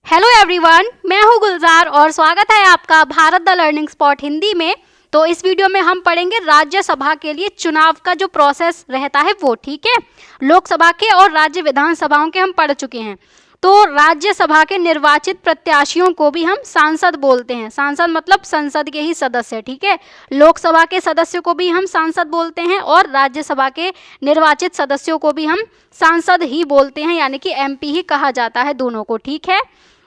Hello everyone, मैं हूँ गुलजार और स्वागत है आपका Bharat the learning spot Hindi में। तो इस वीडियो में हम पढ़ेंगे राज्यसभा के लिए चुनाव का जो प्रोसेस रहता है वो। ठीक है, लोकसभा के और राज्य विधानसभाओं के हम पढ़ चुके हैं। तो राज्यसभा के निर्वाचित प्रत्याशियों को भी हम सांसद बोलते हैं। सांसद मतलब संसद के ही सदस्य। ठीक है, लोकसभा के सदस्य को भी हम सांसद बोलते हैं और राज्यसभा के निर्वाचित सदस्यों को भी हम सांसद ही बोलते हैं, यानी कि एमपी ही कहा जाता है दोनों को। ठीक है,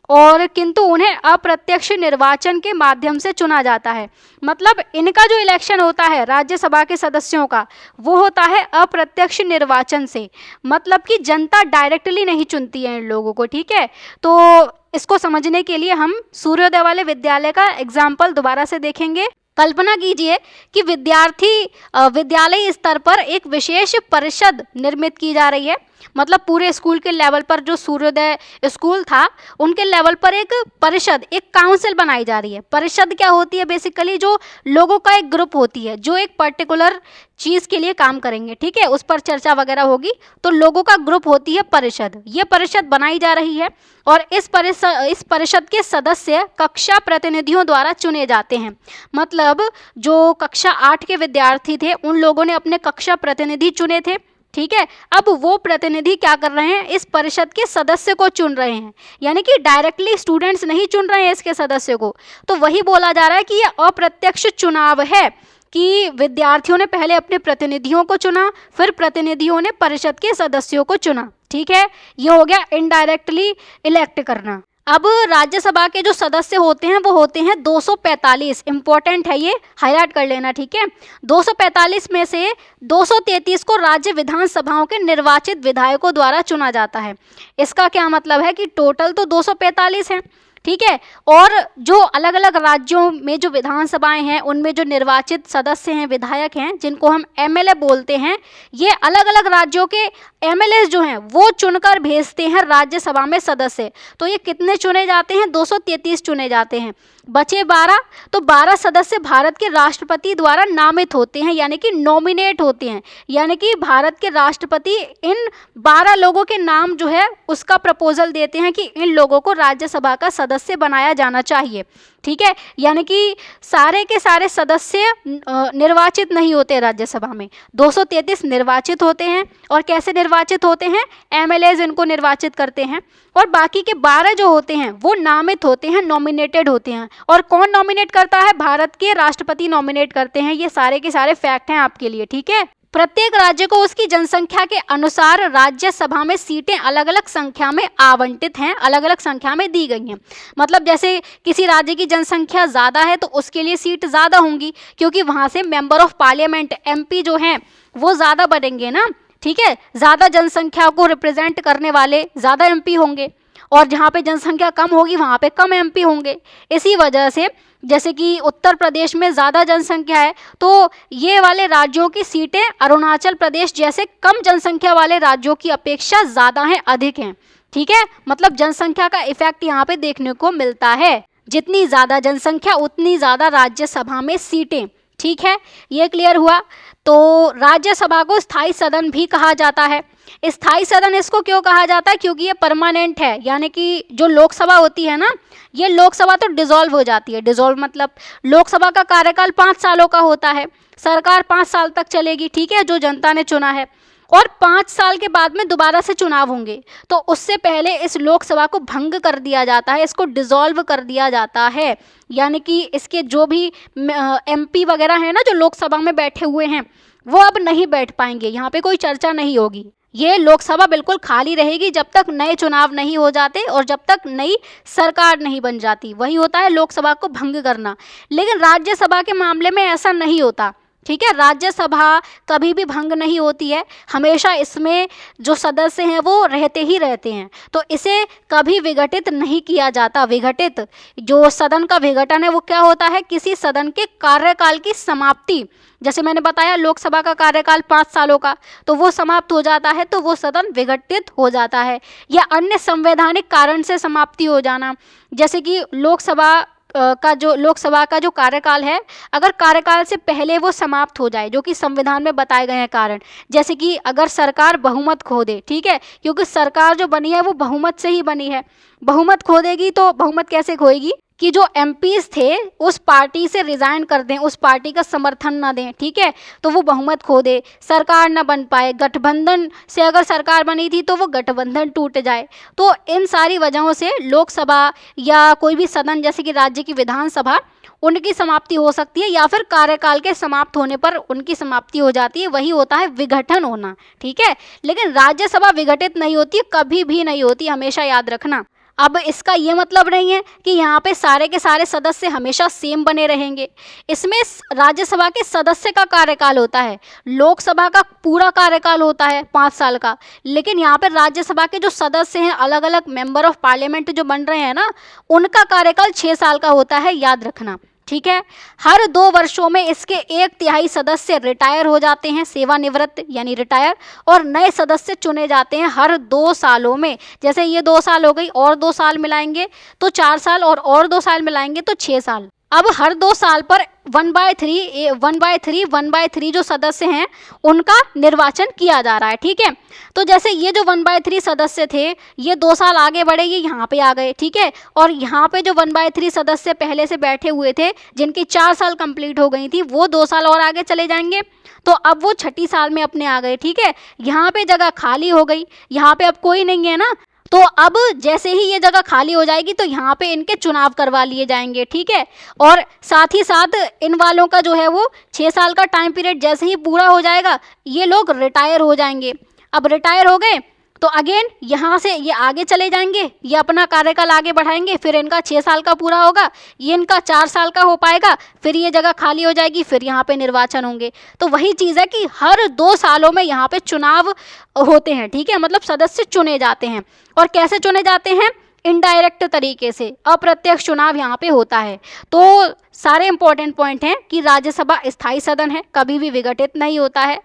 और किंतु उन्हें अप्रत्यक्ष निर्वाचन के माध्यम से चुना जाता है। मतलब इनका जो इलेक्शन होता है राज्यसभा के सदस्यों का, वो होता है अप्रत्यक्ष निर्वाचन से। मतलब कि जनता डायरेक्टली नहीं चुनती है इन लोगों को। ठीक है, तो इसको समझने के लिए हम सूर्योदय वाले विद्यालय का एग्जाम्पल दोबारा से देखेंगे। कल्पना कीजिए कि विद्यालय स्तर पर एक विशेष परिषद निर्मित की जा रही है। मतलब पूरे स्कूल के लेवल पर जो सूर्योदय स्कूल था उनके लेवल पर एक परिषद, एक काउंसिल बनाई जा रही है। परिषद क्या होती है? बेसिकली जो लोगों का एक ग्रुप होती है जो एक पर्टिकुलर चीज़ के लिए काम करेंगे। ठीक है, उस पर चर्चा वगैरह होगी, तो लोगों का ग्रुप होती है परिषद। ये परिषद बनाई जा रही है और इस परिषद के सदस्य कक्षा प्रतिनिधियों द्वारा चुने जाते हैं। मतलब जो कक्षा 8 के विद्यार्थी थे उन लोगों ने अपने कक्षा प्रतिनिधि चुने थे। ठीक है, अब वो प्रतिनिधि क्या कर रहे हैं? इस परिषद के सदस्य को चुन रहे हैं, यानी कि डायरेक्टली स्टूडेंट्स नहीं चुन रहे हैं इसके सदस्य को। तो वही बोला जा रहा है कि ये अप्रत्यक्ष चुनाव है, कि विद्यार्थियों ने पहले अपने प्रतिनिधियों को चुना, फिर प्रतिनिधियों ने परिषद के सदस्यों को चुना। ठीक है, ये हो गया इनडायरेक्टली इलेक्ट करना। अब राज्यसभा के जो सदस्य होते हैं वो होते हैं 245। इंपॉर्टेंट है, ये हाईलाइट कर लेना। ठीक है, 245 में से 233 को राज्य विधानसभाओं के निर्वाचित विधायकों द्वारा चुना जाता है। इसका क्या मतलब है कि टोटल तो 245 हैं। ठीक है, और जो अलग अलग राज्यों में जो विधानसभाएं हैं उनमें जो निर्वाचित सदस्य हैं, विधायक हैं, जिनको हम एमएलए बोलते हैं, ये अलग अलग राज्यों के एमएलए जो हैं वो चुनकर भेजते हैं राज्यसभा में सदस्य। तो ये कितने चुने जाते हैं? 233 चुने जाते हैं। बचे 12, तो 12 सदस्य भारत के राष्ट्रपति द्वारा नामित होते हैं, यानी कि नॉमिनेट होते हैं। यानी कि भारत के राष्ट्रपति इन 12 लोगों के नाम जो है उसका प्रपोजल देते हैं कि इन लोगों को राज्यसभा का सदस्य बनाया जाना चाहिए। ठीक है, यानी कि सारे के सारे सदस्य निर्वाचित नहीं होते राज्यसभा में। 233 निर्वाचित होते हैं। और कैसे निर्वाचित होते हैं? एमएलएज इनको निर्वाचित करते हैं। और बाकी के 12 जो होते हैं वो नामित होते हैं, नॉमिनेटेड होते हैं। और कौन नॉमिनेट करता है? भारत के राष्ट्रपति नॉमिनेट करते हैं। ये सारे के सारे फैक्ट हैं आपके लिए। ठीक है, प्रत्येक राज्य को उसकी जनसंख्या के अनुसार राज्यसभा में सीटें अलग अलग संख्या में आवंटित हैं, अलग अलग संख्या में दी गई हैं। मतलब जैसे किसी राज्य की जनसंख्या ज़्यादा है तो उसके लिए सीट ज़्यादा होंगी, क्योंकि वहाँ से मेंबर ऑफ पार्लियामेंट एमपी जो हैं वो ज़्यादा बनेंगे ना। ठीक है, ज़्यादा जनसंख्या को रिप्रेजेंट करने वाले ज़्यादा एमपी होंगे, और जहाँ पे जनसंख्या कम होगी वहाँ पे कम एमपी होंगे। इसी वजह से जैसे कि उत्तर प्रदेश में ज़्यादा जनसंख्या है तो ये वाले राज्यों की सीटें अरुणाचल प्रदेश जैसे कम जनसंख्या वाले राज्यों की अपेक्षा ज़्यादा हैं, अधिक हैं। ठीक है, मतलब जनसंख्या का इफेक्ट यहाँ पे देखने को मिलता है। जितनी ज़्यादा जनसंख्या उतनी ज़्यादा राज्यसभा में सीटें। ठीक है, ये क्लियर हुआ। तो राज्यसभा को स्थायी सदन भी कहा जाता है। स्थायी सदन इसको क्यों कहा जाता है? क्योंकि ये परमानेंट है। यानी कि जो लोकसभा होती है ना, ये लोकसभा तो डिसॉल्व हो जाती है। डिसॉल्व मतलब लोकसभा का कार्यकाल 5 सालों का होता है। सरकार 5 साल तक चलेगी। ठीक है, जो जनता ने चुना है, और 5 साल के बाद में दोबारा से चुनाव होंगे। तो उससे पहले इस लोकसभा को भंग कर दिया जाता है, इसको डिसॉल्व कर दिया जाता है। यानी कि इसके जो भी एमपी वगैरह हैं ना जो लोकसभा में बैठे हुए हैं, वो अब नहीं बैठ पाएंगे। यहाँ पे कोई चर्चा नहीं होगी। ये लोकसभा बिल्कुल खाली रहेगी जब तक नए चुनाव नहीं हो जाते और जब तक नई सरकार नहीं बन जाती। वही होता है लोकसभा को भंग करना। लेकिन राज्यसभा के मामले में ऐसा नहीं होता। ठीक है, राज्यसभा कभी भी भंग नहीं होती है, हमेशा इसमें जो सदस्य हैं वो रहते ही रहते हैं। तो इसे कभी विघटित नहीं किया जाता। विघटित जो सदन का विघटन है वो क्या होता है? किसी सदन के कार्यकाल की समाप्ति। जैसे मैंने बताया लोकसभा का कार्यकाल 5 सालों का, तो वो समाप्त हो जाता है तो वो सदन विघटित हो जाता है। या अन्य संवैधानिक कारण से समाप्ति हो जाना, जैसे कि लोकसभा लोकसभा का जो कार्यकाल है, अगर कार्यकाल से पहले वो समाप्त हो जाए, जो कि संविधान में बताए गए हैं कारण, जैसे कि अगर सरकार बहुमत खो दे, ठीक है, क्योंकि सरकार जो बनी है वो बहुमत से ही बनी है, बहुमत खो देगी तो बहुमत कैसे खोएगी कि जो एमपीज थे उस पार्टी से रिजाइन कर दें, उस पार्टी का समर्थन ना दें, ठीक है, तो वो बहुमत खो दे, सरकार ना बन पाए, गठबंधन से अगर सरकार बनी थी तो वो गठबंधन टूट जाए। तो इन सारी वजहों से लोकसभा या कोई भी सदन जैसे कि राज्य की विधानसभा, उनकी समाप्ति हो सकती है, या फिर कार्यकाल के समाप्त होने पर उनकी समाप्ति हो जाती है, वही होता है विघटन होना, ठीक है। लेकिन राज्यसभा विघटित नहीं होती है, कभी भी नहीं होती, हमेशा याद रखना। अब इसका ये मतलब नहीं है कि यहाँ पे सारे के सारे सदस्य हमेशा सेम बने रहेंगे। इसमें राज्यसभा के सदस्य का कार्यकाल होता है, लोकसभा का पूरा कार्यकाल होता है 5 साल का, लेकिन यहाँ पे राज्यसभा के जो सदस्य हैं, अलग अलग मेंबर ऑफ पार्लियामेंट जो बन रहे हैं ना, उनका कार्यकाल 6 साल का होता है, याद रखना, ठीक है। हर 2 वर्षों में इसके 1/3 सदस्य रिटायर हो जाते हैं, सेवानिवृत्त यानी रिटायर, और नए सदस्य चुने जाते हैं हर 2 सालों में। जैसे ये 2 साल हो गई, और 2 साल मिलाएंगे तो 4 साल, और 2 साल मिलाएंगे तो 6 साल। अब हर 2 साल पर 1/3 जो सदस्य हैं उनका निर्वाचन किया जा रहा है, ठीक है। तो जैसे ये जो 1/3 सदस्य थे, ये 2 साल आगे बढ़े, ये यहाँ पे आ गए, ठीक है, और यहाँ पे जो 1/3 सदस्य पहले से बैठे हुए थे, जिनकी 4 साल कंप्लीट हो गई थी, वो 2 साल और आगे चले जाएंगे, तो अब वो 6ठी साल में अपने आ गए, ठीक है। यहाँ पे जगह खाली हो गई, यहाँ पे अब कोई नहीं है ना, तो अब जैसे ही ये जगह खाली हो जाएगी तो यहाँ पे इनके चुनाव करवा लिए जाएंगे, ठीक है। और साथ ही साथ इन वालों का जो है वो 6 साल का टाइम पीरियड जैसे ही पूरा हो जाएगा, ये लोग रिटायर हो जाएंगे। अब रिटायर हो गए तो अगेन यहाँ से ये आगे चले जाएंगे, ये अपना कार्यकाल आगे बढ़ाएंगे, फिर इनका 6 साल का पूरा होगा, ये इनका 4 साल का हो पाएगा, फिर ये जगह खाली हो जाएगी, फिर यहाँ पे निर्वाचन होंगे। तो वही चीज़ है कि हर 2 सालों में यहाँ पे चुनाव होते हैं, ठीक है, मतलब सदस्य चुने जाते हैं। और कैसे चुने जाते हैं? इनडायरेक्ट तरीके से, अप्रत्यक्ष चुनाव यहाँ पे होता है। तो सारे इंपॉर्टेंट पॉइंट हैं कि राज्यसभा स्थायी सदन है, कभी भी विघटित नहीं होता है,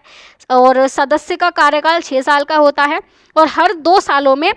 और सदस्य का कार्यकाल 6 साल का होता है, और हर 2 सालों में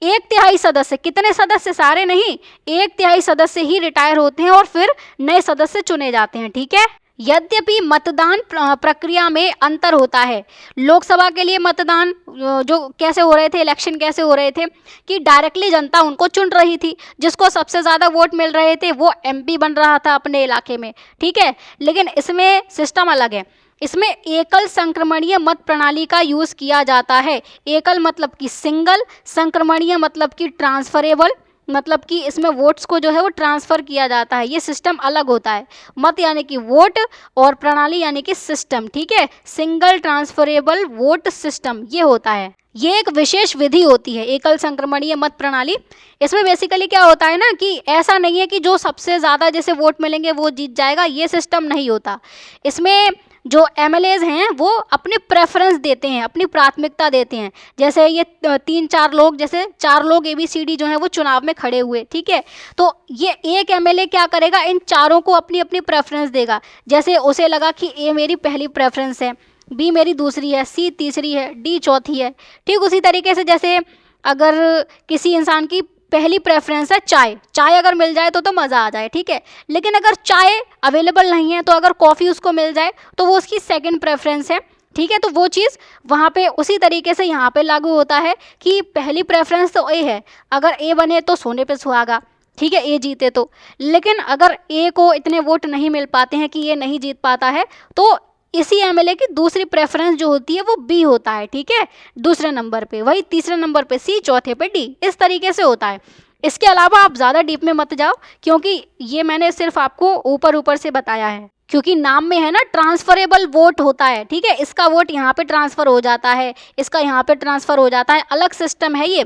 1/3 सदस्य, कितने सदस्य? सारे नहीं, 1/3 सदस्य ही रिटायर होते हैं और फिर नए सदस्य चुने जाते हैं, ठीक है। यद्यपि मतदान प्रक्रिया में अंतर होता है। लोकसभा के लिए मतदान जो कैसे हो रहे थे, इलेक्शन कैसे हो रहे थे कि डायरेक्टली जनता उनको चुन रही थी, जिसको सबसे ज़्यादा वोट मिल रहे थे वो एमपी बन रहा था अपने इलाके में, ठीक है। लेकिन इसमें सिस्टम अलग है, इसमें एकल संक्रमणीय मत प्रणाली का यूज़ किया जाता है। एकल मतलब कि सिंगल, संक्रमणीय मतलब कि ट्रांसफरेबल, मतलब कि इसमें वोट्स को जो है वो ट्रांसफ़र किया जाता है। ये सिस्टम अलग होता है, मत यानी कि वोट और प्रणाली यानी कि सिस्टम, ठीक है। सिंगल ट्रांसफरेबल वोट सिस्टम ये होता है, ये एक विशेष विधि होती है एकल संक्रमणीय मत प्रणाली। इसमें बेसिकली क्या होता है ना कि ऐसा नहीं है कि जो सबसे ज़्यादा जैसे वोट मिलेंगे वो जीत जाएगा, ये सिस्टम नहीं होता। इसमें जो एमएलएज हैं वो अपने प्रेफरेंस देते हैं, अपनी प्राथमिकता देते हैं। जैसे ये 3-4 लोग, जैसे 4 लोग ABCD जो हैं वो चुनाव में खड़े हुए, ठीक है, तो ये एक एमएलए क्या करेगा, इन चारों को अपनी अपनी प्रेफरेंस देगा। जैसे उसे लगा कि A मेरी पहली प्रेफरेंस है, B मेरी दूसरी है, C तीसरी है, D चौथी है, ठीक उसी तरीके से जैसे अगर किसी इंसान की पहली प्रेफरेंस है चाय, चाय अगर मिल जाए तो मज़ा आ जाए, ठीक है। लेकिन अगर चाय अवेलेबल नहीं है तो अगर कॉफ़ी उसको मिल जाए तो वो उसकी सेकंड प्रेफरेंस है, ठीक है। तो वो चीज़ वहाँ पे उसी तरीके से यहाँ पे लागू होता है कि पहली प्रेफरेंस तो A है, अगर A बने तो सोने पे सुहागा, ठीक है, A जीते तो। लेकिन अगर A को इतने वोट नहीं मिल पाते हैं कि ये नहीं जीत पाता है, तो इसी एमएलए की दूसरी प्रेफरेंस जो होती है वो B होता है, ठीक है, दूसरे नंबर पे, वही तीसरे नंबर पे C, चौथे पे D, इस तरीके से होता है। इसके अलावा आप ज़्यादा डीप में मत जाओ, क्योंकि ये मैंने सिर्फ आपको ऊपर ऊपर से बताया है, क्योंकि नाम में है ना ट्रांसफरेबल वोट होता है, ठीक है। इसका वोट यहाँ पे ट्रांसफ़र हो जाता है, इसका यहाँ पे ट्रांसफ़र हो जाता है, अलग सिस्टम है, ये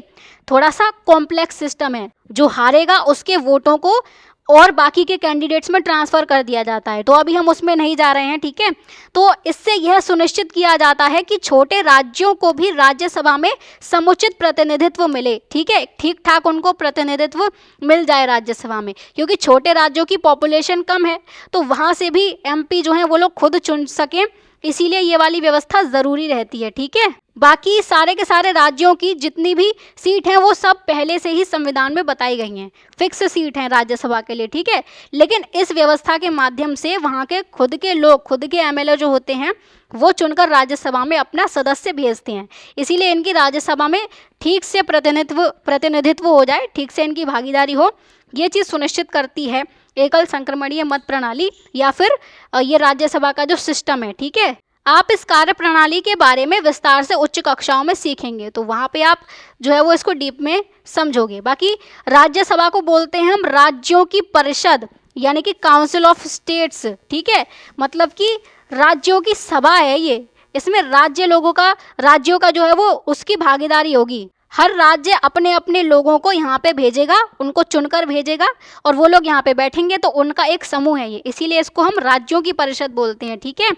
थोड़ा सा कॉम्प्लेक्स सिस्टम है। जो हारेगा उसके वोटों को और बाकी के कैंडिडेट्स में ट्रांसफ़र कर दिया जाता है, तो अभी हम उसमें नहीं जा रहे हैं, ठीक है। तो इससे यह सुनिश्चित किया जाता है कि छोटे राज्यों को भी राज्यसभा में समुचित प्रतिनिधित्व मिले, ठीक है, ठीक ठाक उनको प्रतिनिधित्व मिल जाए राज्यसभा में, क्योंकि छोटे राज्यों की पॉपुलेशन कम है, तो वहाँ से भी MP जो हैं वो लोग खुद चुन सकें, इसीलिए ये वाली व्यवस्था ज़रूरी रहती है, ठीक है। बाकी सारे के सारे राज्यों की जितनी भी सीट हैं वो सब पहले से ही संविधान में बताई गई हैं, फिक्स सीट हैं राज्यसभा के लिए, ठीक है। लेकिन इस व्यवस्था के माध्यम से वहाँ के खुद के लोग, खुद के एमएलए जो होते हैं वो चुनकर राज्यसभा में अपना सदस्य भेजते हैं। इसीलिए इनकी राज्यसभा में ठीक से प्रतिनिधित्व हो जाए, ठीक से इनकी भागीदारी हो, ये चीज़ सुनिश्चित करती है एकल संक्रमणीय मत प्रणाली या फिर ये राज्यसभा का जो सिस्टम है, ठीक है। आप इस कार्य प्रणाली के बारे में विस्तार से उच्च कक्षाओं में सीखेंगे, तो वहाँ पे आप जो है वो इसको डीप में समझोगे। बाकी राज्यसभा को बोलते हैं हम राज्यों की परिषद, यानी कि काउंसिल ऑफ स्टेट्स, ठीक है। मतलब कि राज्यों की सभा है ये, इसमें राज्यों का जो है वो उसकी भागीदारी होगी। हर राज्य अपने अपने लोगों को यहाँ पे भेजेगा, उनको चुनकर भेजेगा और वो लोग यहाँ पे बैठेंगे, तो उनका एक समूह है ये, इसीलिए इसको हम राज्यों की परिषद बोलते हैं, ठीक है।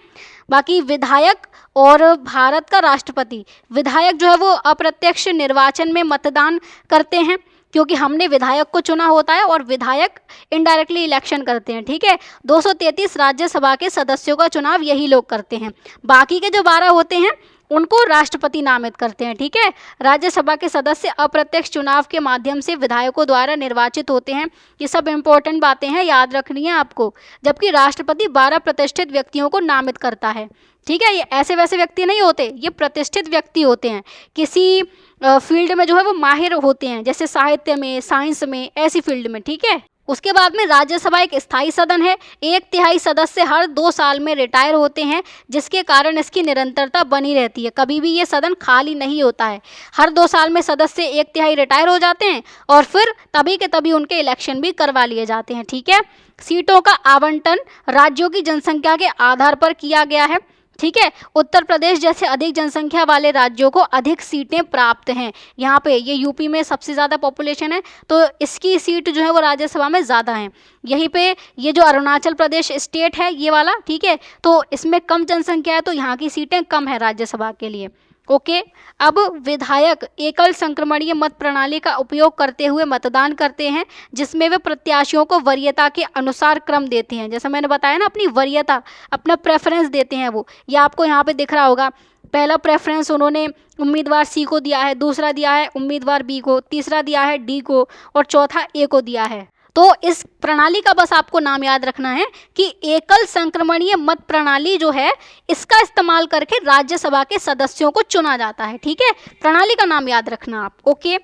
बाकी विधायक और भारत का राष्ट्रपति, विधायक जो है वो अप्रत्यक्ष निर्वाचन में मतदान करते हैं, क्योंकि हमने विधायक को चुना होता है और विधायक इनडायरेक्टली इलेक्शन करते हैं, ठीक है। 233 राज्यसभा के सदस्यों का चुनाव यही लोग करते हैं। बाकी के जो 12 होते हैं उनको राष्ट्रपति नामित करते हैं, ठीक है। राज्यसभा के सदस्य अप्रत्यक्ष चुनाव के माध्यम से विधायकों द्वारा निर्वाचित होते हैं। ये सब इंपॉर्टेंट बातें हैं, याद रखनी है आपको। जबकि राष्ट्रपति 12 प्रतिष्ठित व्यक्तियों को नामित करता है, ठीक है। ये ऐसे वैसे व्यक्ति नहीं होते, ये प्रतिष्ठित व्यक्ति होते हैं, किसी फील्ड में जो है वो माहिर होते हैं, जैसे साहित्य में, साइंस में, ऐसी फील्ड में, ठीक है। उसके बाद में राज्यसभा एक स्थायी सदन है। 1/3 सदस्य हर 2 साल में रिटायर होते हैं, जिसके कारण इसकी निरंतरता बनी रहती है, कभी भी ये सदन खाली नहीं होता है। हर 2 साल में सदस्य 1/3 रिटायर हो जाते हैं और फिर तभी के तभी उनके इलेक्शन भी करवा लिए जाते हैं, ठीक है। सीटों का आवंटन राज्यों की जनसंख्या के आधार पर किया गया है, ठीक है। उत्तर प्रदेश जैसे अधिक जनसंख्या वाले राज्यों को अधिक सीटें प्राप्त हैं। यहाँ पे ये यूपी में सबसे ज़्यादा पॉपुलेशन है, तो इसकी सीट जो है वो राज्यसभा में ज़्यादा है। यहीं पे ये जो अरुणाचल प्रदेश स्टेट है ये वाला, ठीक है, तो इसमें कम जनसंख्या है, तो यहाँ की सीटें कम है राज्यसभा के लिए, ओके। अब विधायक एकल संक्रमणीय मत प्रणाली का उपयोग करते हुए मतदान करते हैं, जिसमें वे प्रत्याशियों को वरीयता के अनुसार क्रम देते हैं। जैसा मैंने बताया ना, अपनी वरीयता, अपना प्रेफरेंस देते हैं वो। ये आपको यहाँ पे दिख रहा होगा, पहला प्रेफरेंस उन्होंने उम्मीदवार सी को दिया है, दूसरा दिया है उम्मीदवार बी को, तीसरा दिया है डी को और चौथा ए को दिया है। तो इस प्रणाली का बस आपको नाम याद रखना है कि एकल संक्रमणीय मत प्रणाली जो है, इसका इस्तेमाल करके राज्यसभा के सदस्यों को चुना जाता है, ठीक है। प्रणाली का नाम याद रखना आप, ओके।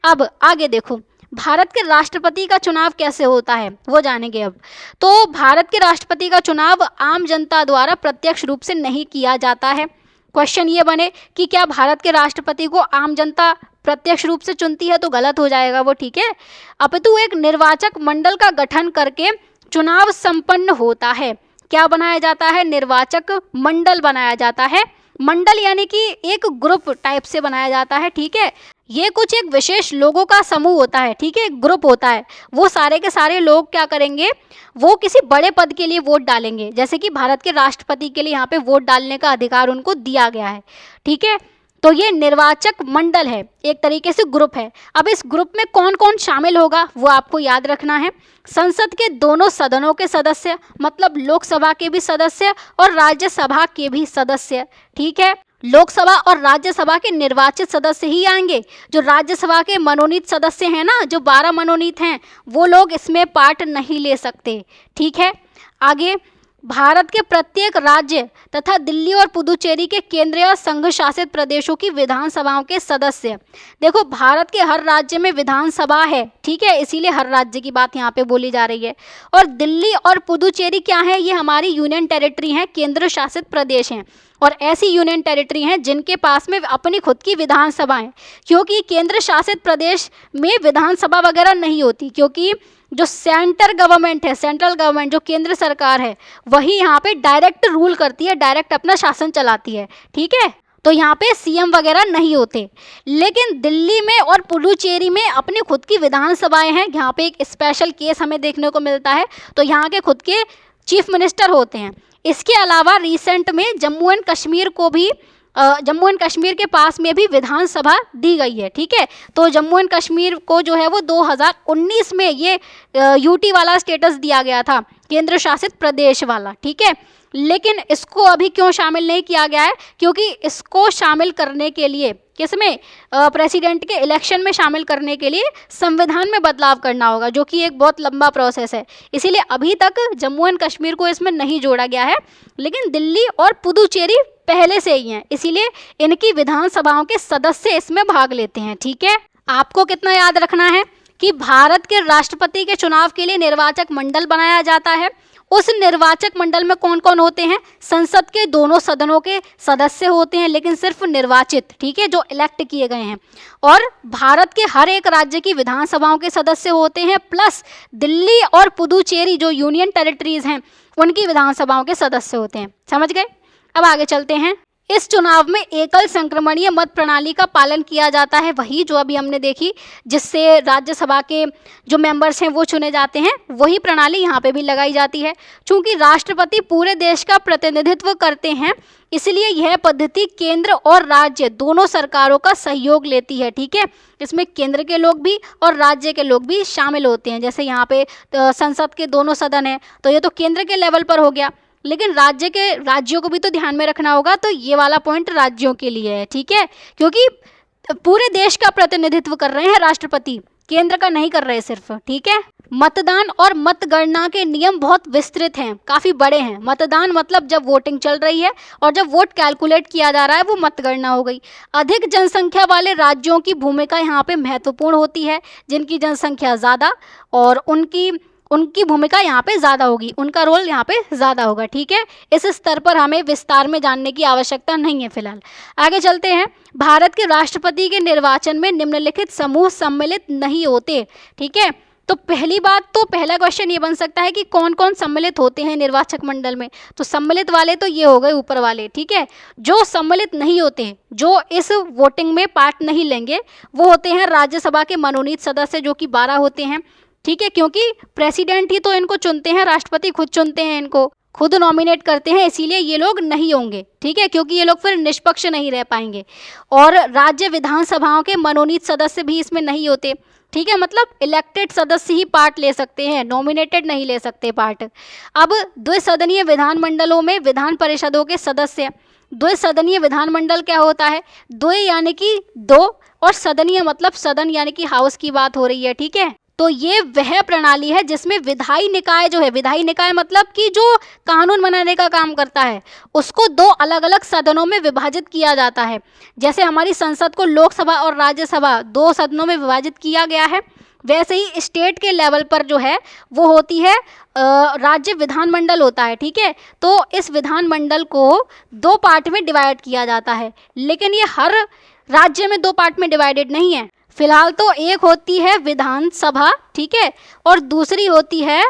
अब आगे देखो, भारत के राष्ट्रपति का चुनाव कैसे होता है वो जानेंगे अब। तो भारत के राष्ट्रपति का चुनाव आम जनता द्वारा प्रत्यक्ष रूप से नहीं किया जाता है। क्वेश्चन ये बने कि क्या भारत के राष्ट्रपति को आम जनता प्रत्यक्ष रूप से चुनती है, तो गलत हो जाएगा वो, ठीक है। अपितु एक निर्वाचक मंडल का गठन करके चुनाव संपन्न होता है। क्या बनाया जाता है? निर्वाचक मंडल बनाया जाता है। मंडल यानी कि एक ग्रुप टाइप से बनाया जाता है, ठीक है। ये कुछ एक विशेष लोगों का समूह होता है, ठीक है, एक ग्रुप होता है। वो सारे के सारे लोग क्या करेंगे, वो किसी बड़े पद के लिए वोट डालेंगे। जैसे कि भारत के राष्ट्रपति के लिए यहाँ पे वोट डालने का अधिकार उनको दिया गया है, ठीक है। तो ये निर्वाचक मंडल है, एक तरीके से ग्रुप है। अब इस ग्रुप में कौन कौन शामिल होगा वो आपको याद रखना है। संसद के दोनों सदनों के सदस्य, मतलब लोकसभा के भी सदस्य और राज्यसभा के भी सदस्य, ठीक है। लोकसभा और राज्यसभा के निर्वाचित सदस्य ही आएंगे। जो राज्यसभा के मनोनीत सदस्य हैं ना, जो 12 मनोनीत हैं, वो लोग इसमें पार्ट नहीं ले सकते, ठीक है। आगे, भारत के प्रत्येक राज्य तथा दिल्ली और पुदुचेरी के केंद्रीय और संघ शासित प्रदेशों की विधानसभाओं के सदस्य। देखो, भारत के हर राज्य में विधानसभा है, ठीक है, इसीलिए हर राज्य की बात यहाँ पे बोली जा रही है। और दिल्ली और पुदुचेरी क्या है, ये हमारी यूनियन टेरिटरी हैं, केंद्र शासित प्रदेश हैं। और ऐसी यूनियन टेरिटरी हैं जिनके पास में अपनी खुद की विधानसभा है, क्योंकि केंद्र शासित प्रदेश में विधानसभा वगैरह नहीं होती, क्योंकि जो सेंटर गवर्नमेंट है, सेंट्रल गवर्नमेंट जो केंद्र सरकार है, वही यहाँ पे डायरेक्ट रूल करती है, डायरेक्ट अपना शासन चलाती है, ठीक है। तो यहाँ पे सीएम वगैरह नहीं होते। लेकिन दिल्ली में और पुडुचेरी में अपनी खुद की विधानसभाएं हैं। यहाँ पे एक स्पेशल केस हमें देखने को मिलता है, तो यहाँ के खुद के चीफ मिनिस्टर होते हैं। इसके अलावा रिसेंट में जम्मू एंड कश्मीर को भी जम्मू एंड कश्मीर के पास में भी विधानसभा दी गई है, ठीक है। तो जम्मू एंड कश्मीर को जो है वो 2019 में ये यूटी वाला स्टेटस दिया गया था, केंद्र शासित प्रदेश वाला, ठीक है। लेकिन इसको अभी क्यों शामिल नहीं किया गया है? क्योंकि इसको शामिल करने के लिए, किसमें, प्रेसिडेंट के इलेक्शन में शामिल करने के लिए संविधान में बदलाव करना होगा, जो कि एक बहुत लंबा प्रोसेस है। इसीलिए अभी तक जम्मू एंड कश्मीर को इसमें नहीं जोड़ा गया है, लेकिन दिल्ली और पुदुचेरी पहले से ही हैं, इसीलिए इनकी विधानसभाओं के सदस्य इसमें भाग लेते हैं। ठीक है, आपको कितना याद रखना है कि भारत के राष्ट्रपति के चुनाव के लिए निर्वाचक मंडल बनाया जाता है। उस निर्वाचक मंडल में कौन कौन होते हैं? संसद के दोनों सदनों के सदस्य होते हैं, लेकिन सिर्फ निर्वाचित, ठीक है, जो इलेक्ट किए गए हैं। और भारत के हर एक राज्य की विधानसभाओं के सदस्य होते हैं, प्लस दिल्ली और पुदुचेरी जो यूनियन टेरिटरीज हैं उनकी विधानसभाओं के सदस्य होते हैं। समझ गए? अब आगे चलते हैं। इस चुनाव में एकल संक्रमणीय मत प्रणाली का पालन किया जाता है, वही जो अभी हमने देखी, जिससे राज्यसभा के जो मेंबर्स हैं वो चुने जाते हैं, वही प्रणाली यहाँ पे भी लगाई जाती है। चूंकि राष्ट्रपति पूरे देश का प्रतिनिधित्व करते हैं, इसलिए यह पद्धति केंद्र और राज्य दोनों सरकारों का सहयोग लेती है। ठीक है, इसमें केंद्र के लोग भी और राज्य के लोग भी शामिल होते हैं। जैसे यहाँ पे संसद के दोनों सदन हैं, तो ये तो केंद्र के लेवल पर हो गया, लेकिन राज्यों को भी तो ध्यान में रखना होगा, तो ये वाला पॉइंट राज्यों के लिए है। ठीक है, क्योंकि पूरे देश का प्रतिनिधित्व कर रहे हैं राष्ट्रपति, केंद्र का नहीं कर रहे सिर्फ। ठीक है, मतदान और मतगणना के नियम बहुत विस्तृत हैं, काफ़ी बड़े हैं। मतदान मतलब जब वोटिंग चल रही है, और जब वोट कैलकुलेट किया जा रहा है वो मतगणना हो गई। अधिक जनसंख्या वाले राज्यों की भूमिका यहाँ पे महत्वपूर्ण होती है, जिनकी जनसंख्या ज़्यादा, और उनकी भूमिका यहाँ पे ज़्यादा होगी, उनका रोल यहाँ पे ज़्यादा होगा। ठीक है, इस स्तर पर हमें विस्तार में जानने की आवश्यकता नहीं है फिलहाल। आगे चलते हैं। भारत के राष्ट्रपति के निर्वाचन में निम्नलिखित समूह सम्मिलित नहीं होते। ठीक है, तो पहली बात, तो पहला क्वेश्चन ये बन सकता है कि कौन कौन सम्मिलित होते हैं निर्वाचक मंडल में। तो सम्मिलित वाले तो ये हो गए ऊपर वाले। ठीक है, जो सम्मिलित नहीं होते, जो इस वोटिंग में पार्ट नहीं लेंगे, वो होते हैं राज्यसभा के मनोनीत सदस्य, जो कि 12 होते हैं। ठीक है, क्योंकि प्रेसिडेंट ही तो इनको चुनते हैं, राष्ट्रपति खुद चुनते हैं, इनको खुद नॉमिनेट करते हैं, इसीलिए ये लोग नहीं होंगे। ठीक है, क्योंकि ये लोग फिर निष्पक्ष नहीं रह पाएंगे। और राज्य विधानसभाओं के मनोनीत सदस्य भी इसमें नहीं होते। ठीक है, मतलब इलेक्टेड सदस्य ही पार्ट ले सकते हैं, नॉमिनेटेड नहीं ले सकते पार्ट। अब द्विसदनीय विधानमंडलों में विधान परिषदों के सदस्य, द्विसदनीय विधानमंडल क्या होता है? द्वि यानी कि 2, और सदनीय मतलब सदन यानी कि हाउस की बात हो रही है। ठीक है, तो ये वह प्रणाली है जिसमें विधायी निकाय जो है, विधायी निकाय मतलब कि जो कानून बनाने का काम करता है, उसको 2 अलग अलग सदनों में विभाजित किया जाता है। जैसे हमारी संसद को लोकसभा और राज्यसभा 2 सदनों में विभाजित किया गया है, वैसे ही स्टेट के लेवल पर जो है वो होती है राज्य विधानमंडल होता है। ठीक है, तो इस विधानमंडल को 2 पार्ट में डिवाइड किया जाता है, लेकिन ये हर राज्य में 2 पार्ट में डिवाइडेड नहीं है। फिलहाल तो एक होती है विधानसभा, ठीक है, और दूसरी होती है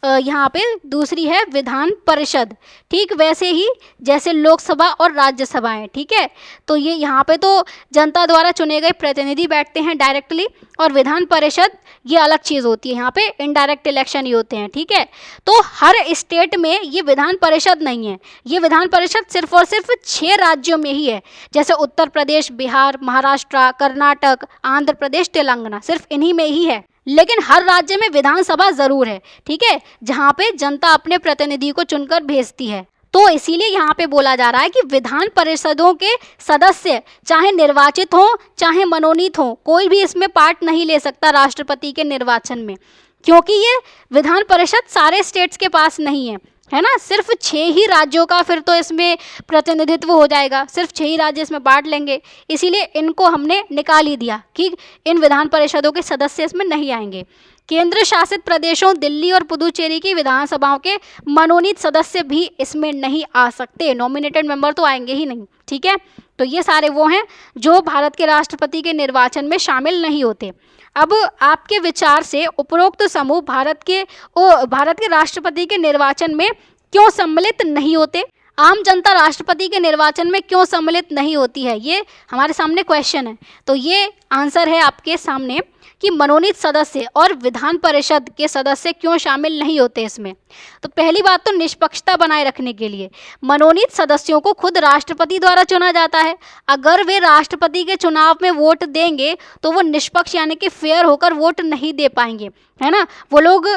यहाँ पे दूसरी है विधान परिषद। ठीक वैसे ही जैसे लोकसभा और राज्यसभा है। ठीक है, तो ये यहाँ पे तो जनता द्वारा चुने गए प्रतिनिधि बैठते हैं डायरेक्टली, और विधान परिषद ये अलग चीज़ होती है, यहाँ पे इनडायरेक्ट इलेक्शन ही होते हैं। ठीक है, तो हर स्टेट में ये विधान परिषद नहीं है, ये विधान परिषद सिर्फ और सिर्फ 6 राज्यों में ही है, जैसे उत्तर प्रदेश, बिहार, महाराष्ट्र, कर्नाटक, आंध्र प्रदेश, तेलंगाना, सिर्फ इन्हीं में ही है। लेकिन हर राज्य में विधानसभा ज़रूर है। ठीक है, जहाँ पे जनता अपने प्रतिनिधि को चुनकर भेजती है। तो इसीलिए यहाँ पे बोला जा रहा है कि विधान परिषदों के सदस्य चाहे निर्वाचित हों चाहे मनोनीत हों, कोई भी इसमें पार्ट नहीं ले सकता राष्ट्रपति के निर्वाचन में, क्योंकि ये विधान परिषद सारे स्टेट्स के पास नहीं है ना, सिर्फ 6 ही राज्यों का फिर तो इसमें प्रतिनिधित्व हो जाएगा, सिर्फ 6 ही राज्य इसमें बांट लेंगे। इसीलिए इनको हमने निकाल ही दिया कि इन विधान परिषदों के सदस्य इसमें नहीं आएंगे। केंद्र शासित प्रदेशों दिल्ली और पुदुचेरी की विधानसभाओं के मनोनीत सदस्य भी इसमें नहीं आ सकते, नॉमिनेटेड मेंबर तो आएंगे ही नहीं। ठीक है, तो ये सारे वो हैं जो भारत के राष्ट्रपति के निर्वाचन में शामिल नहीं होते। अब आपके विचार से उपरोक्त समूह भारत के राष्ट्रपति के निर्वाचन में क्यों सम्मिलित नहीं होते? आम जनता राष्ट्रपति के निर्वाचन में क्यों सम्मिलित नहीं होती है, ये हमारे सामने क्वेश्चन है। तो ये आंसर है आपके सामने कि मनोनीत सदस्य और विधान परिषद के सदस्य क्यों शामिल नहीं होते इसमें। तो पहली बात तो निष्पक्षता बनाए रखने के लिए मनोनीत सदस्यों को खुद राष्ट्रपति द्वारा चुना जाता है। अगर वे राष्ट्रपति के चुनाव में वोट देंगे तो वो निष्पक्ष यानी कि फेयर होकर वोट नहीं दे पाएंगे, है ना। वो लोग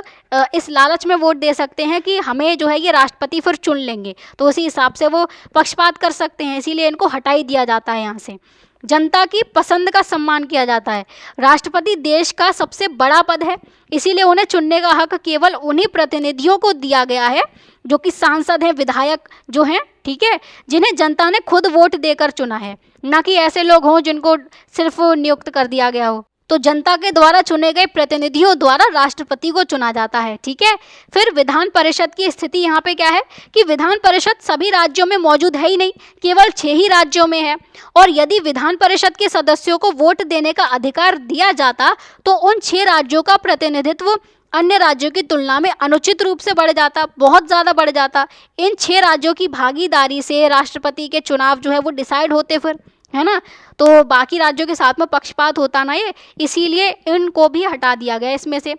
इस लालच में वोट दे सकते हैं कि हमें जो है ये राष्ट्रपति फिर चुन लेंगे, तो उसी हिसाब से वो पक्षपात कर सकते हैं, इसीलिए इनको हटा ही दिया जाता है यहाँ से। जनता की पसंद का सम्मान किया जाता है। राष्ट्रपति देश का सबसे बड़ा पद है, इसीलिए उन्हें चुनने का हक केवल उन्हीं प्रतिनिधियों को दिया गया है जो कि सांसद हैं, विधायक जो हैं, ठीक है, जिन्हें जनता ने खुद वोट देकर चुना है, ना कि ऐसे लोग हों जिनको सिर्फ नियुक्त कर दिया गया हो। तो जनता के द्वारा चुने गए प्रतिनिधियों द्वारा राष्ट्रपति को चुना जाता है, ठीक है। फिर विधान परिषद की स्थिति यहाँ पे क्या है कि विधान परिषद सभी राज्यों में मौजूद है ही नहीं, केवल 6 ही राज्यों में है। और यदि विधान परिषद के सदस्यों को वोट देने का अधिकार दिया जाता तो उन 6 राज्यों का प्रतिनिधित्व अन्य राज्यों की तुलना में अनुचित रूप से बढ़ जाता, बहुत ज़्यादा बढ़ जाता। इन 6 राज्यों की भागीदारी से राष्ट्रपति के चुनाव जो है वो डिसाइड होते फिर, है ना। तो बाकी राज्यों के साथ में पक्षपात होता ना ये, इसीलिए इनको भी हटा दिया गया इसमें से।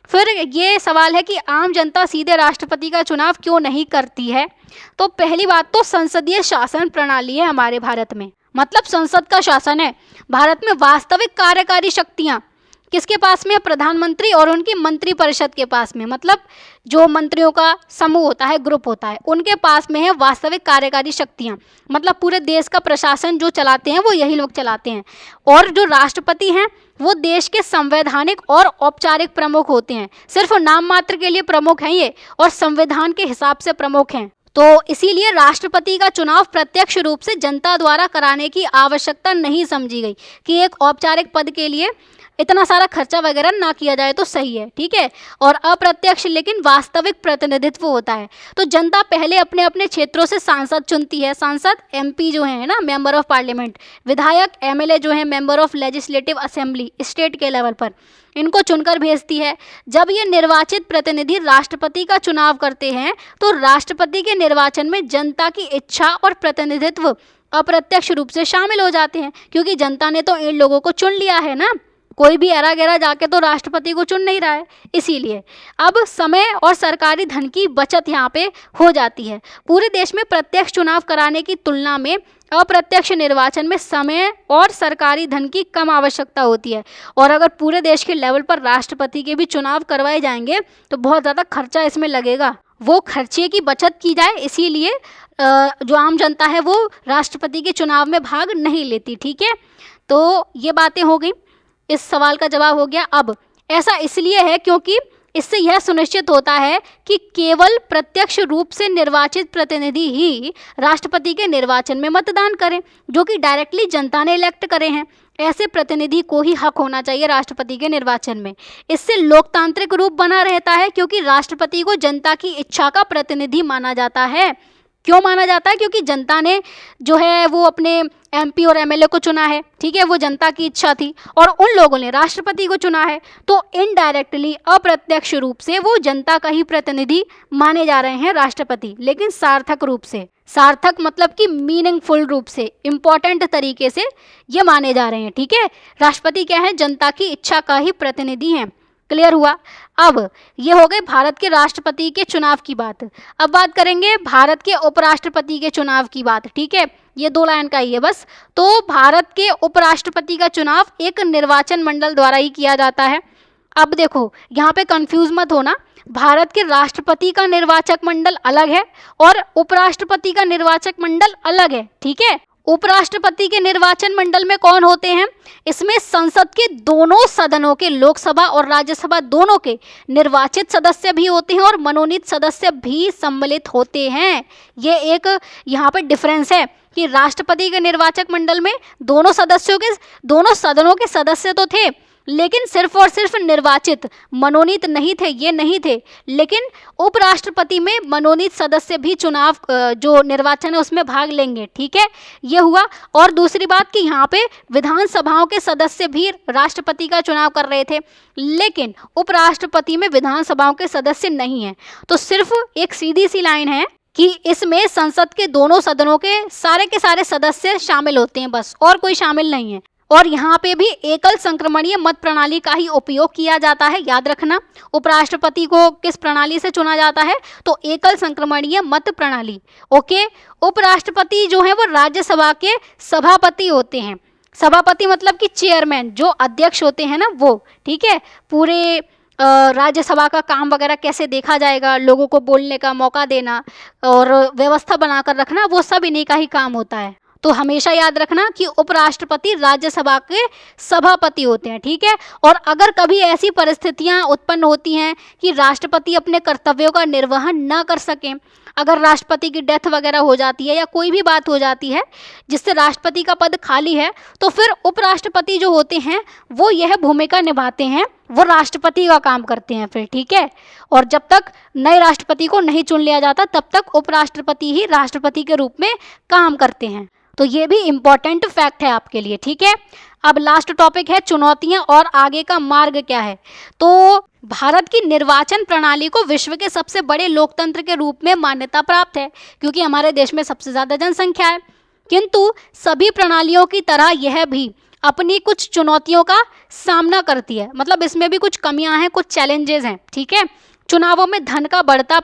फिर ये सवाल है कि आम जनता सीधे राष्ट्रपति का चुनाव क्यों नहीं करती है। तो पहली बात तो संसदीय शासन प्रणाली है हमारे भारत में, मतलब संसद का शासन है। भारत में वास्तविक कार्यकारी शक्तियाँ किसके पास में है? प्रधानमंत्री और उनकी मंत्री परिषद के पास में, मतलब जो मंत्रियों का समूह होता है, ग्रुप होता है, उनके पास में है वास्तविक कार्यकारी शक्तियाँ। मतलब पूरे देश का प्रशासन जो चलाते हैं वो यही लोग चलाते हैं। और जो राष्ट्रपति हैं वो देश के संवैधानिक और औपचारिक प्रमुख होते हैं, सिर्फ नाम मात्र के लिए प्रमुख हैं ये, और संविधान के हिसाब से प्रमुख हैं। तो इसीलिए राष्ट्रपति का चुनाव प्रत्यक्ष रूप से जनता द्वारा कराने की आवश्यकता नहीं समझी गई कि एक औपचारिक पद के लिए इतना सारा खर्चा वगैरह ना किया जाए तो सही है, ठीक है। और अप्रत्यक्ष लेकिन वास्तविक प्रतिनिधित्व होता है। तो जनता पहले अपने अपने क्षेत्रों से सांसद चुनती है, सांसद एमपी जो है ना, मेंबर ऑफ पार्लियामेंट, विधायक एमएलए जो है, member of legislative assembly, state के लेवल पर, इनको चुनकर भेजती है। जब ये निर्वाचित प्रतिनिधि राष्ट्रपति का चुनाव करते हैं तो राष्ट्रपति के निर्वाचन में जनता की इच्छा और प्रतिनिधित्व अप्रत्यक्ष रूप से शामिल हो जाते हैं, क्योंकि जनता ने तो इन लोगों को चुन लिया है ना, कोई भी एरा गैरा जाके तो राष्ट्रपति को चुन नहीं रहा है। इसीलिए अब समय और सरकारी धन की बचत यहाँ पे हो जाती है। पूरे देश में प्रत्यक्ष चुनाव कराने की तुलना में अप्रत्यक्ष निर्वाचन में समय और सरकारी धन की कम आवश्यकता होती है। और अगर पूरे देश के लेवल पर राष्ट्रपति के भी चुनाव करवाए जाएंगे तो बहुत ज़्यादा खर्चा इसमें लगेगा, वो खर्चे की बचत की जाए, इसीलिए जो आम जनता है वो राष्ट्रपति के चुनाव में भाग नहीं लेती, ठीक है। तो ये बातें हो गई, इस सवाल का जवाब हो गया। अब ऐसा इसलिए है क्योंकि इससे यह सुनिश्चित होता है कि केवल प्रत्यक्ष रूप से निर्वाचित प्रतिनिधि ही राष्ट्रपति के निर्वाचन में मतदान करें, जो कि डायरेक्टली जनता ने इलेक्ट करे हैं। ऐसे प्रतिनिधि को ही हक होना चाहिए राष्ट्रपति के निर्वाचन में। इससे लोकतांत्रिक रूप बना रहता है, क्योंकि राष्ट्रपति को जनता की इच्छा का प्रतिनिधि माना जाता है। क्यों माना जाता है? क्योंकि जनता ने जो है वो अपने एमपी और एमएलए को चुना है, ठीक है, वो जनता की इच्छा थी, और उन लोगों ने राष्ट्रपति को चुना है, तो इनडायरेक्टली अप्रत्यक्ष रूप से वो जनता का ही प्रतिनिधि माने जा रहे हैं राष्ट्रपति, लेकिन सार्थक रूप से। सार्थक मतलब कि मीनिंगफुल रूप से, इम्पॉर्टेंट तरीके से ये माने जा रहे हैं, ठीक है। राष्ट्रपति क्या है? जनता की इच्छा का ही प्रतिनिधि हैं। क्लियर हुआ? अब ये हो गए भारत के राष्ट्रपति के चुनाव की बात। अब बात करेंगे भारत के उपराष्ट्रपति के चुनाव की बात, ठीक है। ये 2 लाइन का ही है बस। तो भारत के उपराष्ट्रपति का चुनाव एक निर्वाचन मंडल द्वारा ही किया जाता है। अब देखो यहाँ पे कंफ्यूज मत होना, भारत के राष्ट्रपति का निर्वाचक मंडल अलग है और उपराष्ट्रपति का निर्वाचक मंडल अलग है, ठीक है। उपराष्ट्रपति के निर्वाचन मंडल में कौन होते हैं? इसमें संसद के दोनों सदनों के, लोकसभा और राज्यसभा दोनों के निर्वाचित सदस्य भी होते हैं और मनोनीत सदस्य भी सम्मिलित होते हैं। ये एक यहाँ पे डिफरेंस है कि राष्ट्रपति के निर्वाचक मंडल में दोनों सदनों के सदस्य तो थे, लेकिन सिर्फ और सिर्फ निर्वाचित, मनोनीत नहीं थे, ये नहीं थे। लेकिन उपराष्ट्रपति में मनोनीत सदस्य भी चुनाव जो निर्वाचन है उसमें भाग लेंगे, ठीक है, ये हुआ। और दूसरी बात कि यहाँ पे विधानसभाओं के सदस्य भी राष्ट्रपति का चुनाव कर रहे थे, लेकिन उपराष्ट्रपति में विधानसभाओं के सदस्य नहीं हैं। तो सिर्फ एक सीधी सी लाइन है कि इसमें संसद के दोनों सदनों के सारे सदस्य शामिल होते हैं, बस, और कोई शामिल नहीं है। और यहाँ पे भी एकल संक्रमणीय मत प्रणाली का ही उपयोग किया जाता है, याद रखना। उपराष्ट्रपति को किस प्रणाली से चुना जाता है, तो एकल संक्रमणीय मत प्रणाली। ओके, उपराष्ट्रपति जो है वो राज्यसभा के सभापति होते हैं। सभापति मतलब कि चेयरमैन, जो अध्यक्ष होते हैं ना वो, ठीक है। पूरे राज्यसभा का काम वगैरह कैसे देखा जाएगा, लोगों को बोलने का मौका देना और व्यवस्था बनाकर रखना, वो सब इन्हीं का ही काम होता है। तो हमेशा याद रखना कि उपराष्ट्रपति राज्यसभा के सभापति होते हैं, ठीक है। और अगर कभी ऐसी परिस्थितियां उत्पन्न होती हैं कि राष्ट्रपति अपने कर्तव्यों का निर्वहन न कर सकें, अगर राष्ट्रपति की डेथ वगैरह हो जाती है या कोई भी बात हो जाती है जिससे राष्ट्रपति का पद खाली है, तो फिर उपराष्ट्रपति जो होते हैं वो यह भूमिका निभाते हैं, वो राष्ट्रपति का काम करते हैं फिर, ठीक है। और जब तक नए राष्ट्रपति को नहीं चुन लिया जाता तब तक उपराष्ट्रपति ही राष्ट्रपति के रूप में काम करते हैं। तो ये भी इम्पॉर्टेंट फैक्ट है आपके लिए, ठीक है। अब लास्ट टॉपिक है चुनौतियां और आगे का मार्ग क्या है। तो भारत की निर्वाचन प्रणाली को विश्व के सबसे बड़े लोकतंत्र के रूप में मान्यता प्राप्त है, क्योंकि हमारे देश में सबसे ज़्यादा जनसंख्या है। किंतु सभी प्रणालियों की तरह यह भी अपनी कुछ चुनौतियों का सामना करती है, मतलब इसमें भी कुछ कमियां हैं, कुछ चैलेंजेस हैं, ठीक है। चुनावों में धन का बढ़ता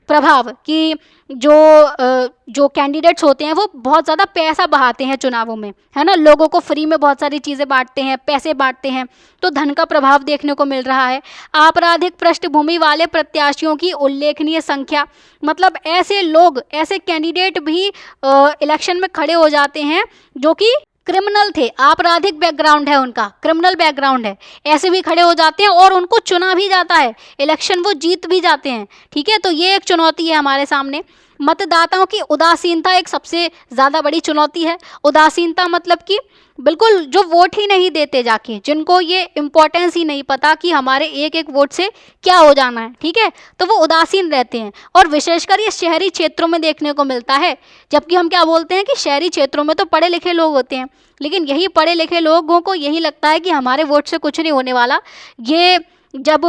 प्रभाव कि जो कैंडिडेट्स होते हैं वो बहुत ज़्यादा पैसा बहाते हैं चुनावों में, है ना। लोगों को फ्री में बहुत सारी चीज़ें बांटते हैं, पैसे बांटते हैं, तो धन का प्रभाव देखने को मिल रहा है। आपराधिक पृष्ठभूमि वाले प्रत्याशियों की उल्लेखनीय संख्या, मतलब ऐसे लोग, ऐसे कैंडिडेट भी इलेक्शन में खड़े हो जाते हैं जो कि क्रिमिनल थे, आपराधिक बैकग्राउंड है उनका, क्रिमिनल बैकग्राउंड है, ऐसे भी खड़े हो जाते हैं और उनको चुना भी जाता है, इलेक्शन वो जीत भी जाते हैं, ठीक है। तो ये एक चुनौती है हमारे सामने। मतदाताओं की उदासीनता एक सबसे ज़्यादा बड़ी चुनौती है। उदासीनता मतलब कि बिल्कुल जो वोट ही नहीं देते जाके, जिनको ये इम्पोर्टेंस ही नहीं पता कि हमारे एक एक वोट से क्या हो जाना है, ठीक है, तो वो उदासीन रहते हैं। और विशेषकर ये शहरी क्षेत्रों में देखने को मिलता है, जबकि हम क्या बोलते हैं कि शहरी क्षेत्रों में तो पढ़े लिखे लोग होते हैं, लेकिन यही पढ़े लिखे लोगों को यही लगता है कि हमारे वोट से कुछ नहीं होने वाला। ये जब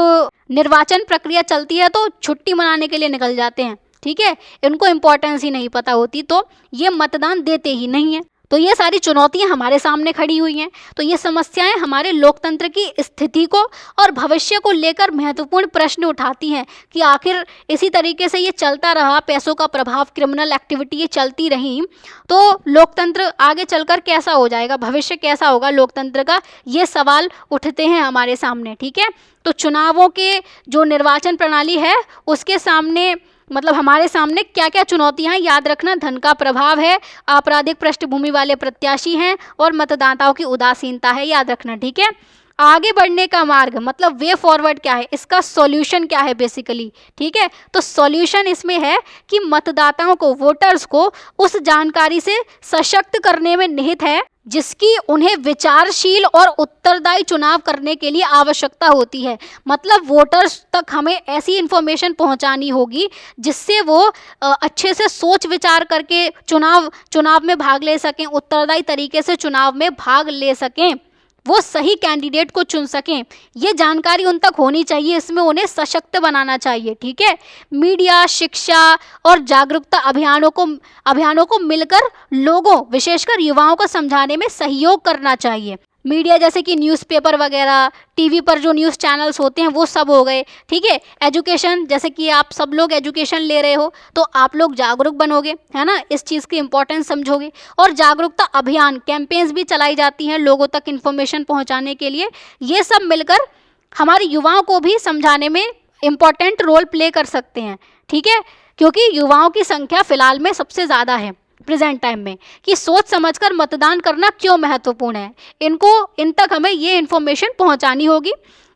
निर्वाचन प्रक्रिया चलती है तो छुट्टी मनाने के लिए निकल जाते हैं, ठीक है, इनको इम्पोर्टेंस ही नहीं पता होती, तो ये मतदान देते ही नहीं है। तो ये सारी चुनौतियां हमारे सामने खड़ी हुई हैं। तो ये समस्याएं हमारे लोकतंत्र की स्थिति को और भविष्य को लेकर महत्वपूर्ण प्रश्न उठाती हैं कि आखिर इसी तरीके से ये चलता रहा, पैसों का प्रभाव, क्रिमिनल एक्टिविटी ये चलती रही, तो लोकतंत्र आगे चलकर कैसा हो जाएगा, भविष्य कैसा होगा लोकतंत्र का, ये सवाल उठते हैं हमारे सामने, ठीक है। तो चुनावों के जो निर्वाचन प्रणाली है उसके सामने, मतलब हमारे सामने क्या क्या चुनौतियां हैं, याद रखना। धन का प्रभाव है, आपराधिक पृष्ठभूमि वाले प्रत्याशी हैं और मतदाताओं की उदासीनता है, याद रखना, ठीक है। आगे बढ़ने का मार्ग मतलब वे फॉरवर्ड क्या है, इसका सॉल्यूशन क्या है बेसिकली, ठीक है। तो सॉल्यूशन इसमें है कि मतदाताओं को, वोटर्स को उस जानकारी से सशक्त करने में निहित है जिसकी उन्हें विचारशील और उत्तरदायी चुनाव करने के लिए आवश्यकता होती है। मतलब वोटर्स तक हमें ऐसी इन्फॉर्मेशन पहुंचानी होगी जिससे वो अच्छे से सोच विचार करके चुनाव में भाग ले सकें, उत्तरदायी तरीके से चुनाव में भाग ले सकें, वो सही कैंडिडेट को चुन सकें। ये जानकारी उन तक होनी चाहिए, इसमें उन्हें सशक्त बनाना चाहिए, ठीक है। मीडिया, शिक्षा और जागरूकता अभियानों को मिलकर लोगों, विशेषकर युवाओं को समझाने में सहयोग करना चाहिए। मीडिया जैसे कि न्यूज़पेपर वगैरह, टीवी पर जो न्यूज़ चैनल्स होते हैं वो सब हो गए, ठीक है। एजुकेशन, जैसे कि आप सब लोग एजुकेशन ले रहे हो तो आप लोग जागरूक बनोगे, है ना, इस चीज़ की इम्पोर्टेंस समझोगे। और जागरूकता अभियान, कैंपेन्स भी चलाई जाती हैं लोगों तक इन्फॉर्मेशन पहुंचाने के लिए। ये सब मिलकर हमारे युवाओं को भी समझाने में इम्पॉर्टेंट रोल प्ले कर सकते हैं, ठीक है, क्योंकि युवाओं की संख्या फिलहाल में सबसे ज़्यादा है प्रेजेंट टाइम में, कि सोच समझकर मतदान करना क्यों महत्वपूर्ण है, इन तक हमें ये इन्फॉर्मेशन पहुंचानी होगी।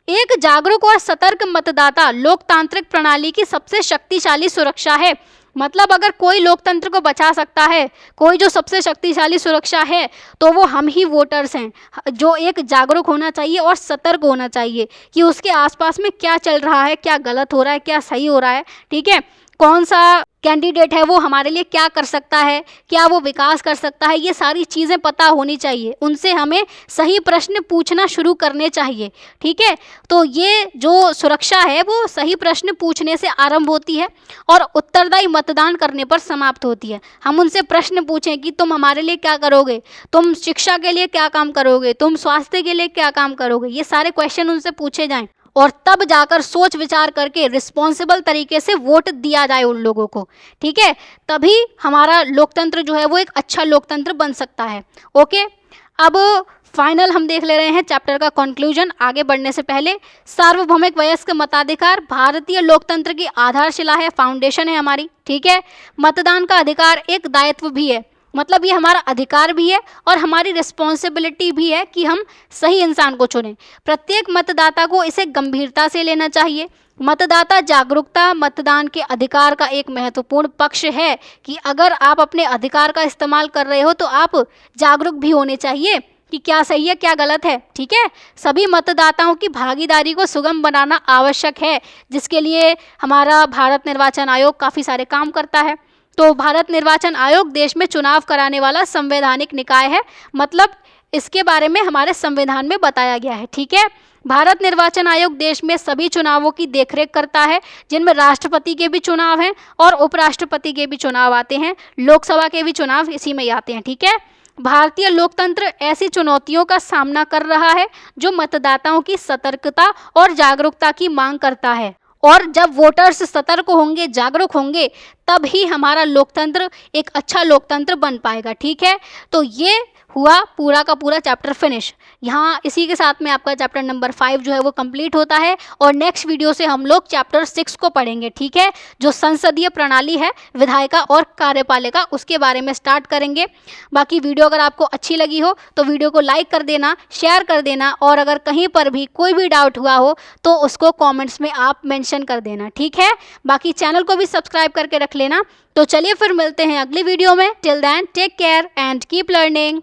एक जागरूक और सतर्क मतदाता लोकतांत्रिक प्रणाली की सबसे शक्तिशाली सुरक्षा है। मतलब अगर कोई लोकतंत्र को बचा सकता है, कोई जो सबसे शक्तिशाली सुरक्षा है, तो वो हम ही वोटर्स हैं, जो एक जागरूक होना चाहिए और सतर्क होना चाहिए कि उसके आसपास में क्या चल रहा है, क्या गलत हो रहा है, क्या सही हो रहा है, ठीक है। कौन सा कैंडिडेट है वो हमारे लिए क्या कर सकता है, क्या वो विकास कर सकता है, ये सारी चीज़ें पता होनी चाहिए। उनसे हमें सही प्रश्न पूछना शुरू करने चाहिए, ठीक है। तो ये जो सुरक्षा है वो सही प्रश्न पूछने से आरंभ होती है और उत्तरदायी मतदान करने पर समाप्त होती है। हम उनसे प्रश्न पूछें कि तुम हमारे लिए क्या करोगे, तुम शिक्षा के लिए क्या काम करोगे, तुम स्वास्थ्य के लिए क्या काम करोगे, ये सारे क्वेश्चन उनसे पूछे जाएं और तब जाकर सोच विचार करके रिस्पॉन्सिबल तरीके से वोट दिया जाए उन लोगों को, ठीक है। तभी हमारा लोकतंत्र जो है वो एक अच्छा लोकतंत्र बन सकता है। ओके, अब फाइनल हम देख ले रहे हैं चैप्टर का कंक्लूजन। आगे बढ़ने से पहले, सार्वभौमिक वयस्क मताधिकार भारतीय लोकतंत्र की आधारशिला है, फाउंडेशन है हमारी, ठीक है। मतदान का अधिकार एक दायित्व भी है, मतलब ये हमारा अधिकार भी है और हमारी रिस्पॉन्सिबिलिटी भी है कि हम सही इंसान को चुनें। प्रत्येक मतदाता को इसे गंभीरता से लेना चाहिए। मतदाता जागरूकता मतदान के अधिकार का एक महत्वपूर्ण पक्ष है कि अगर आप अपने अधिकार का इस्तेमाल कर रहे हो तो आप जागरूक भी होने चाहिए कि क्या सही है क्या गलत है, ठीक है। सभी मतदाताओं की भागीदारी को सुगम बनाना आवश्यक है, जिसके लिए हमारा भारत निर्वाचन आयोग काफ़ी सारे काम करता है। तो भारत निर्वाचन आयोग देश में चुनाव कराने वाला संवैधानिक निकाय है, मतलब इसके बारे में हमारे संविधान में बताया गया है, ठीक है। भारत निर्वाचन आयोग देश में सभी चुनावों की देखरेख करता है, जिनमें राष्ट्रपति के भी चुनाव हैं और उपराष्ट्रपति के भी चुनाव आते हैं, लोकसभा के भी चुनाव इसी में आते हैं, ठीक है। भारतीय लोकतंत्र ऐसी चुनौतियों का सामना कर रहा है जो मतदाताओं की सतर्कता और जागरूकता की मांग करता है, और जब वोटर्स सतर्क होंगे, जागरूक होंगे, तब ही हमारा लोकतंत्र एक अच्छा लोकतंत्र बन पाएगा, ठीक है। तो ये हुआ पूरा का पूरा चैप्टर फिनिश। यहाँ इसी के साथ में आपका चैप्टर नंबर 5 जो है वो कंप्लीट होता है और नेक्स्ट वीडियो से हम लोग चैप्टर 6 को पढ़ेंगे, ठीक है। जो संसदीय प्रणाली है, विधायिका और कार्यपालिका, उसके बारे में स्टार्ट करेंगे। बाकी वीडियो अगर आपको अच्छी लगी हो तो वीडियो को लाइक कर देना, शेयर कर देना, और अगर कहीं पर भी कोई भी डाउट हुआ हो तो उसको कॉमेंट्स में आप मेंशन कर देना, ठीक है। बाकी चैनल को भी सब्सक्राइब करके रख लेना। तो चलिए फिर मिलते हैं अगली वीडियो में। Till then take care and keep learning.